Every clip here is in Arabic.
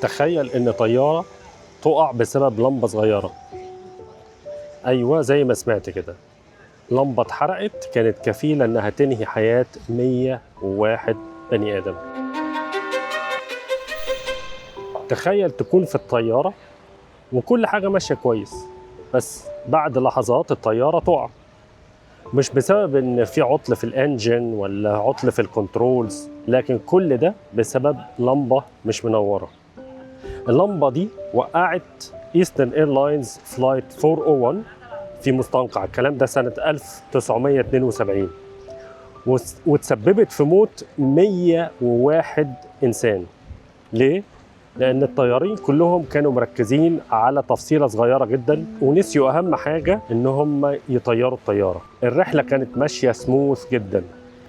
تخيل ان طيارة تقع بسبب لمبة صغيرة. ايوه زي ما سمعت كده، لمبة اتحرقت كانت كفيلة انها تنهي حياة 101 بني ادم. تخيل تكون في الطيارة وكل حاجة ماشية كويس، بس بعد لحظات الطيارة تقع، مش بسبب ان في عطل في الانجن ولا عطل في الكنترولز، لكن كل ده بسبب لمبة مش منورة. اللمبة دي وقعت ايسترن ايرلاينز فلايت 401 في مستنقع، الكلام ده سنة 1972، وتسببت في موت 101 إنسان. ليه؟ لأن الطيارين كلهم كانوا مركزين على تفصيلة صغيرة جدا ونسيوا أهم حاجة إن هم يطيروا الطيارة. الرحلة كانت ماشية سموث جدا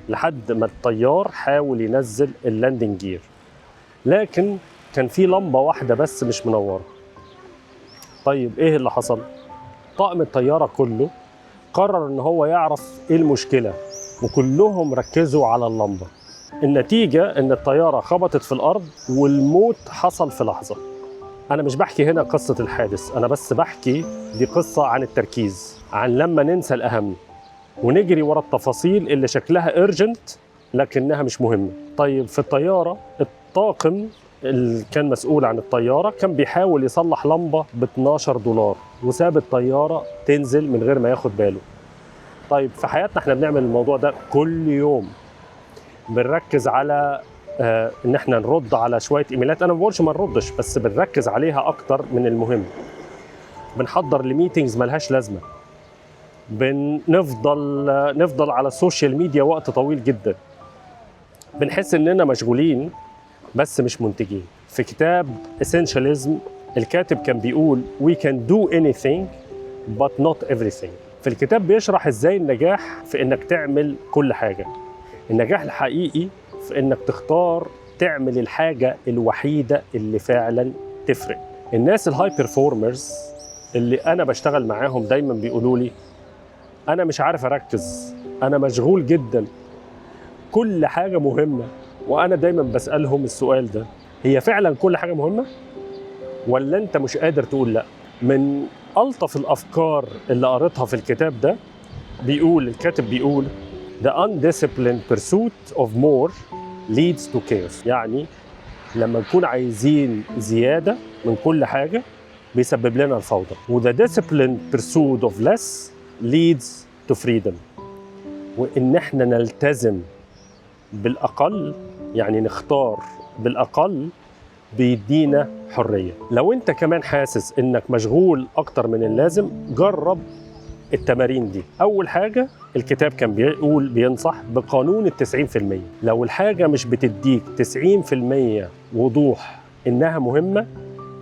لحد ما الطيار حاول ينزل اللاندنج جير، لكن كان في لمبة واحدة بس مش منورة. طيب إيه اللي حصل؟ طاقم الطيارة كله قرر إن هو يعرف إيه المشكلة، وكلهم ركزوا على اللمبة. النتيجة إن الطيارة خبطت في الأرض والموت حصل في لحظة. أنا مش بحكي هنا قصة الحادث، أنا بس بحكي دي قصة عن التركيز، عن لما ننسى الأهم ونجري ورا التفاصيل اللي شكلها urgent لكنها مش مهمة. طيب في الطيارة الطاقم اللي كان مسؤول عن الطيارة كان بيحاول يصلح لمبة ب$12 وساب الطيارة تنزل من غير ما ياخد باله. طيب في حياتنا احنا بنعمل الموضوع ده كل يوم، بنركز على ان احنا نرد على شوية ايميلات. انا ما بقولش ما نردش، بس بنركز عليها اكتر من المهم. بنحضر لميتينجز ملهاش لازمة، نفضل على السوشيال ميديا وقت طويل جدا، بنحس اننا مشغولين بس مش منتجين. في كتاب Essentialism الكاتب كان بيقول We can do anything but not everything. في الكتاب بيشرح ازاي النجاح في انك تعمل كل حاجة. النجاح الحقيقي في انك تختار تعمل الحاجة الوحيدة اللي فعلا تفرق. الناس الهاي بيرفورمرز اللي انا بشتغل معاهم دايما بيقولوا لي انا مش عارف اركز، انا مشغول جدا، كل حاجة مهمة. وانا دايما بسألهم السؤال ده، هي فعلا كل حاجة مهمة ولا انت مش قادر تقول لا؟ من ألطف الافكار اللي قريتها في الكتاب ده الكاتب بيقول The undisciplined pursuit of more leads to chaos. يعني لما نكون عايزين زيادة من كل حاجة بيسبب لنا الفوضى. وThe disciplined pursuit of less leads to freedom. وإن احنا نلتزم بالأقل، يعني نختار بالأقل، بيدينا حرية. لو انت كمان حاسس انك مشغول أكتر من اللازم، جرب التمارين دي. أول حاجة الكتاب كان بينصح بقانون 90%. لو الحاجة مش بتديك 90% وضوح إنها مهمة،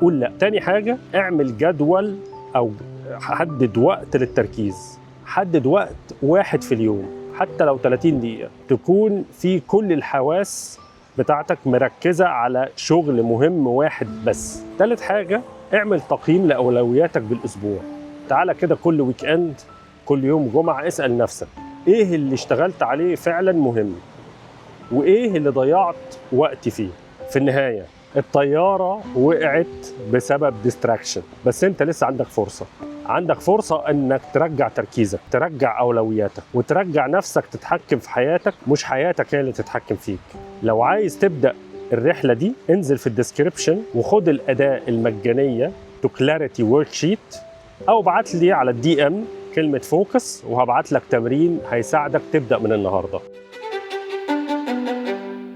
قول لا. تاني حاجة اعمل جدول أو حدد وقت للتركيز. حدد وقت واحد في اليوم، حتى لو 30 دقيقة، تكون في كل الحواس بتاعتك مركزة على شغل مهم واحد بس. تالت حاجة اعمل تقييم لأولوياتك بالأسبوع. تعالى كده كل ويك اند، كل يوم جمعة، اسأل نفسك ايه اللي اشتغلت عليه فعلا مهم وايه اللي ضيعت وقتي فيه. في النهاية الطيارة وقعت بسبب ديستراكشن، بس انت لسه عندك فرصة انك ترجع تركيزك، ترجع اولوياتك، وترجع نفسك تتحكم في حياتك، مش حياتك هي اللي تتحكم فيك. لو عايز تبدأ الرحلة دي انزل في الديسكريبشن وخد الأداة المجانية To Clarity Worksheet، أو ابعت لي على الدي ام كلمة فوكس وهبعت لك تمرين هيساعدك تبدأ من النهاردة.